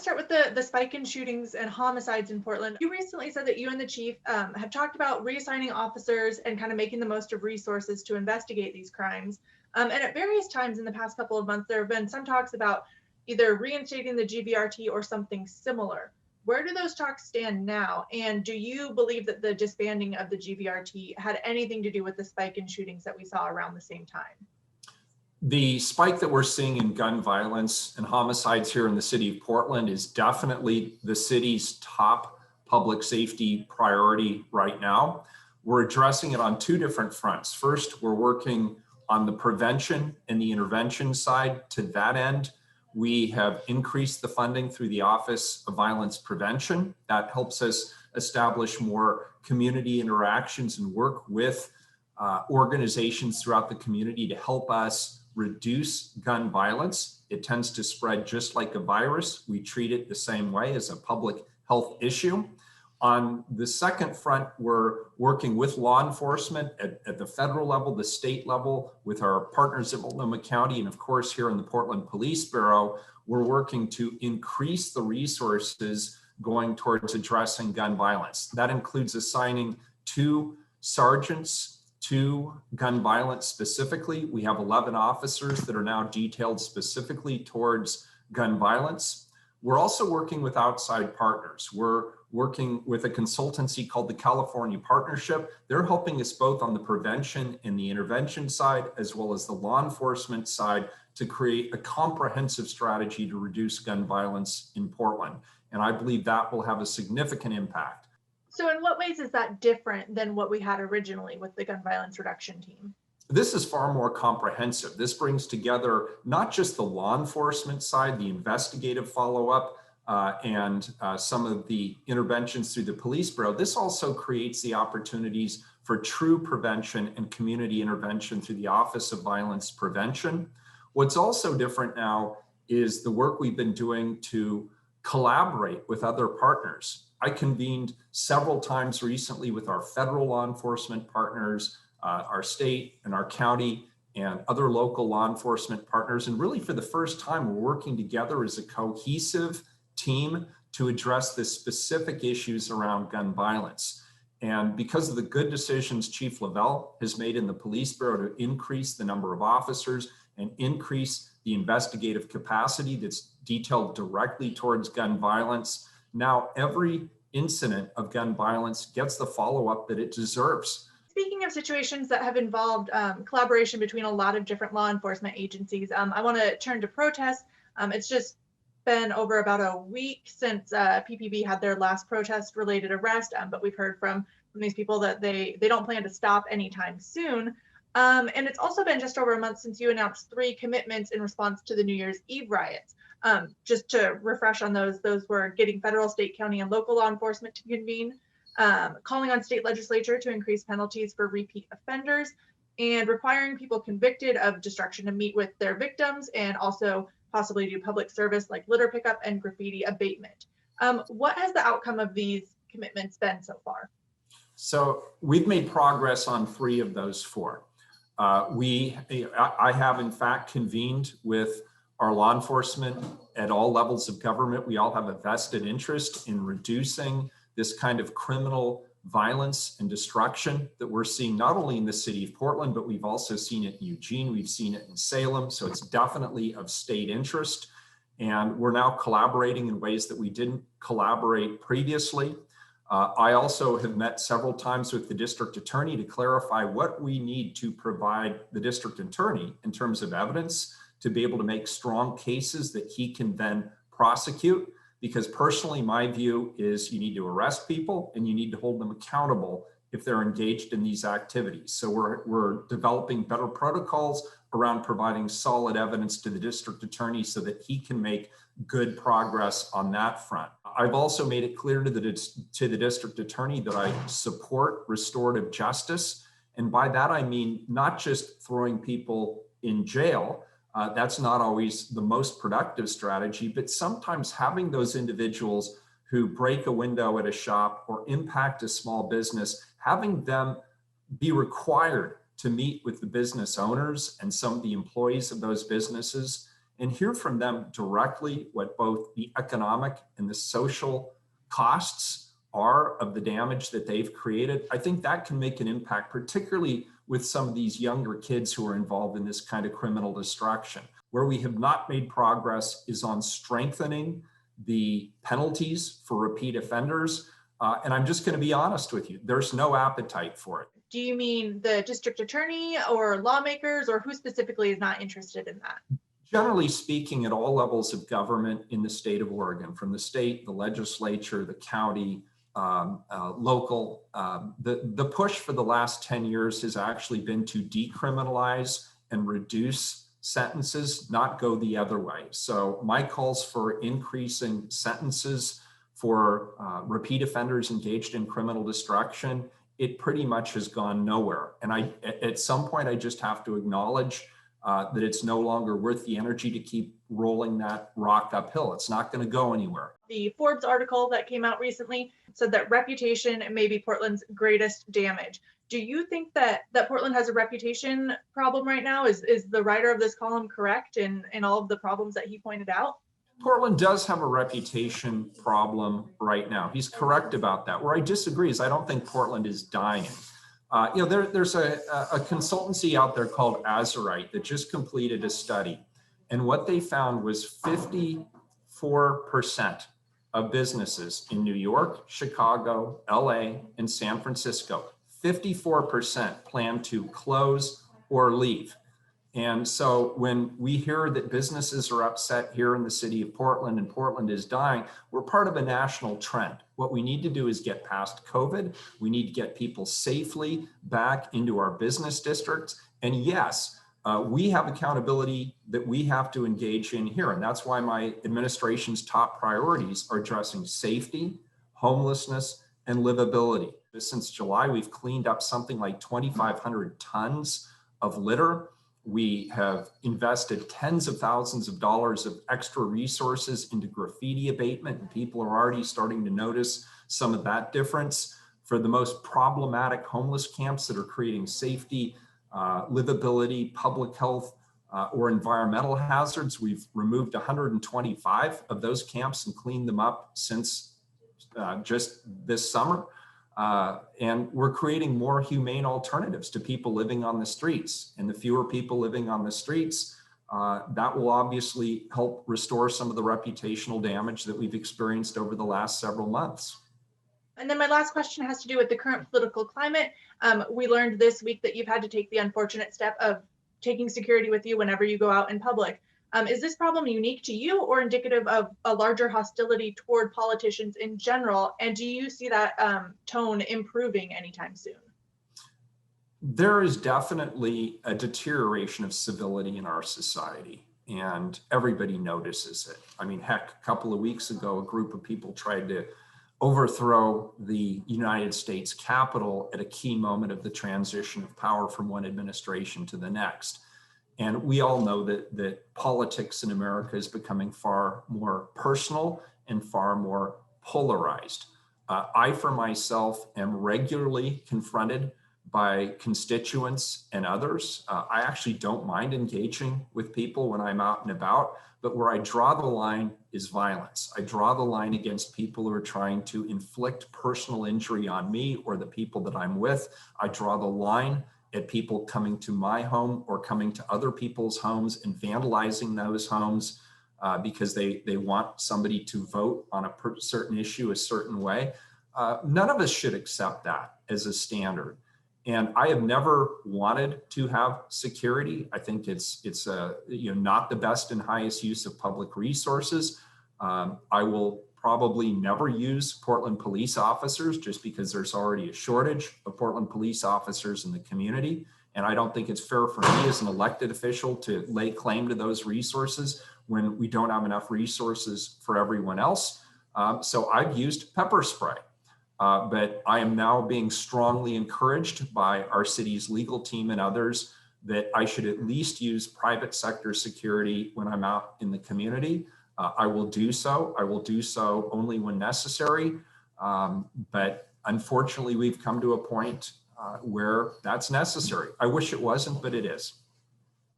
to start with the spike in shootings and homicides in Portland. You recently said that you and the chief have talked about reassigning officers and kind of making the most of resources to investigate these crimes. And at various times in the past couple of months, there have been some talks about either reinstating the GVRT or something similar. Where do those talks stand now? And do you believe that the disbanding of the GVRT had anything to do with the spike in shootings that we saw around the same time? The spike that we're seeing in gun violence and homicides here in the city of Portland is definitely the city's top public safety priority right now. We're addressing it on two different fronts. First, we're working on the prevention and the intervention side. To that end, we have increased the funding through the Office of Violence Prevention. That helps us establish more community interactions and work with organizations throughout the community to help us reduce gun violence. It tends to spread just like a virus. We treat it the same way as a public health issue. On the second front, we're working with law enforcement at the federal level, the state level, with our partners at Multnomah County, and of course here in the Portland Police Bureau. We're working to increase the resources going towards addressing gun violence. That includes assigning 2 sergeants to gun violence specifically. We have 11 officers that are now detailed specifically towards gun violence. We're also working with outside partners. We're working with a consultancy called the California Partnership. They're helping us both on the prevention and the intervention side, as well as the law enforcement side, to create a comprehensive strategy to reduce gun violence in Portland. And I believe that will have a significant impact. So in what ways is that different than what we had originally with the gun violence reduction team? This is far more comprehensive. This brings together not just the law enforcement side, the investigative follow-up, and some of the interventions through the police bureau. This also creates the opportunities for true prevention and community intervention through the Office of Violence Prevention. What's also different now is the work we've been doing to collaborate with other partners. I convened several times recently with our federal law enforcement partners, our state and our county and other local law enforcement partners. And really for the first time, we're working together as a cohesive team to address the specific issues around gun violence. And because of the good decisions Chief Lavelle has made in the police bureau to increase the number of officers and increase the investigative capacity that's detailed directly towards gun violence, now every incident of gun violence gets the follow-up that it deserves. Speaking of situations that have involved collaboration between a lot of different law enforcement agencies, I want to turn to protests. It's just been over about a week since PPB had their last protest-related arrest, but we've heard from these people that they don't plan to stop anytime soon. And it's also been just over a month since you announced 3 commitments in response to the New Year's Eve riots. Just to refresh on those were getting federal, state, county, and local law enforcement to convene, calling on state legislature to increase penalties for repeat offenders, and requiring people convicted of destruction to meet with their victims and also possibly do public service like litter pickup and graffiti abatement. What has the outcome of these commitments been so far? So we've made progress on 3 of those 4. I have in fact convened with our law enforcement at all levels of government. We all have a vested interest in reducing this kind of criminal violence and destruction that we're seeing not only in the city of Portland, but we've also seen it in Eugene, we've seen it in Salem. So it's definitely of state interest. And we're now collaborating in ways that we didn't collaborate previously. I also have met several times with the district attorney to clarify what we need to provide the district attorney in terms of evidence to be able to make strong cases that he can then prosecute. Because personally, my view is you need to arrest people and you need to hold them accountable if they're engaged in these activities. So we're developing better protocols around providing solid evidence to the district attorney so that he can make good progress on that front. I've also made it clear to the district attorney that I support restorative justice. And by that, I mean not just throwing people in jail. That's not always the most productive strategy, but sometimes having those individuals who break a window at a shop or impact a small business, having them be required to meet with the business owners and some of the employees of those businesses and hear from them directly what both the economic and the social costs are of the damage that they've created, I think that can make an impact, particularly with some of these younger kids who are involved in this kind of criminal destruction. Where we have not made progress is on strengthening the penalties for repeat offenders. And I'm just going to be honest with you, there's no appetite for it. Do you mean the district attorney or lawmakers, or who specifically is not interested in that? Generally speaking, at all levels of government in the state of Oregon, from the state, the legislature, the county, local, the push for the last 10 years has actually been to decriminalize and reduce sentences, not go the other way. So my calls for increasing sentences for repeat offenders engaged in criminal destruction, it pretty much has gone nowhere. And at some point, I just have to acknowledge that it's no longer worth the energy to keep rolling that rock uphill. It's not going to go anywhere. The Forbes article that came out recently said that reputation may be Portland's greatest damage. Do you think that Portland has a reputation problem right now? Is the writer of this column correct in all of the problems that he pointed out? Portland does have a reputation problem right now. He's correct about that. Where I disagree is I don't think Portland is dying. There's a consultancy out there called Azurite that just completed a study. And what they found was 54% of businesses in New York, Chicago, LA, and San Francisco, 54% plan to close or leave. And so when we hear that businesses are upset here in the city of Portland and Portland is dying, we're part of a national trend. What we need to do is get past COVID. We need to get people safely back into our business districts. And yes, we have accountability that we have to engage in here. And that's why my administration's top priorities are addressing safety, homelessness, and livability. Since July, we've cleaned up something like 2,500 tons of litter. We have invested tens of thousands of dollars of extra resources into graffiti abatement, and people are already starting to notice some of that difference. For the most problematic homeless camps that are creating safety, livability, public health, or environmental hazards, we've removed 125 of those camps and cleaned them up since just this summer. And we're creating more humane alternatives to people living on the streets. And the fewer people living on the streets, that will obviously help restore some of the reputational damage that we've experienced over the last several months. And then my last question has to do with the current political climate. We learned this week that you've had to take the unfortunate step of taking security with you whenever you go out in public. Is this problem unique to you or indicative of a larger hostility toward politicians in general? And do you see that tone improving anytime soon? There is definitely a deterioration of civility in our society, and everybody notices it. I mean, heck, a couple of weeks ago, a group of people tried to overthrow the United States Capitol at a key moment of the transition of power from one administration to the next. And we all know that politics in America is becoming far more personal and far more polarized. I, for myself, am regularly confronted by constituents and others. I actually don't mind engaging with people when I'm out and about, but where I draw the line is violence. I draw the line against people who are trying to inflict personal injury on me or the people that I'm with. I draw the line at people coming to my home or coming to other people's homes and vandalizing those homes because they want somebody to vote on a certain issue a certain way. None of us should accept that as a standard. And I have never wanted to have security. I think it's not the best and highest use of public resources. I will probably never use Portland police officers just because there's already a shortage of Portland police officers in the community. And I don't think it's fair for me as an elected official to lay claim to those resources when we don't have enough resources for everyone else. So I've used pepper spray. But I am now being strongly encouraged by our city's legal team and others that I should at least use private sector security when I'm out in the community. I will do so. I will do so only when necessary. But unfortunately, we've come to a point where that's necessary. I wish it wasn't, but it is.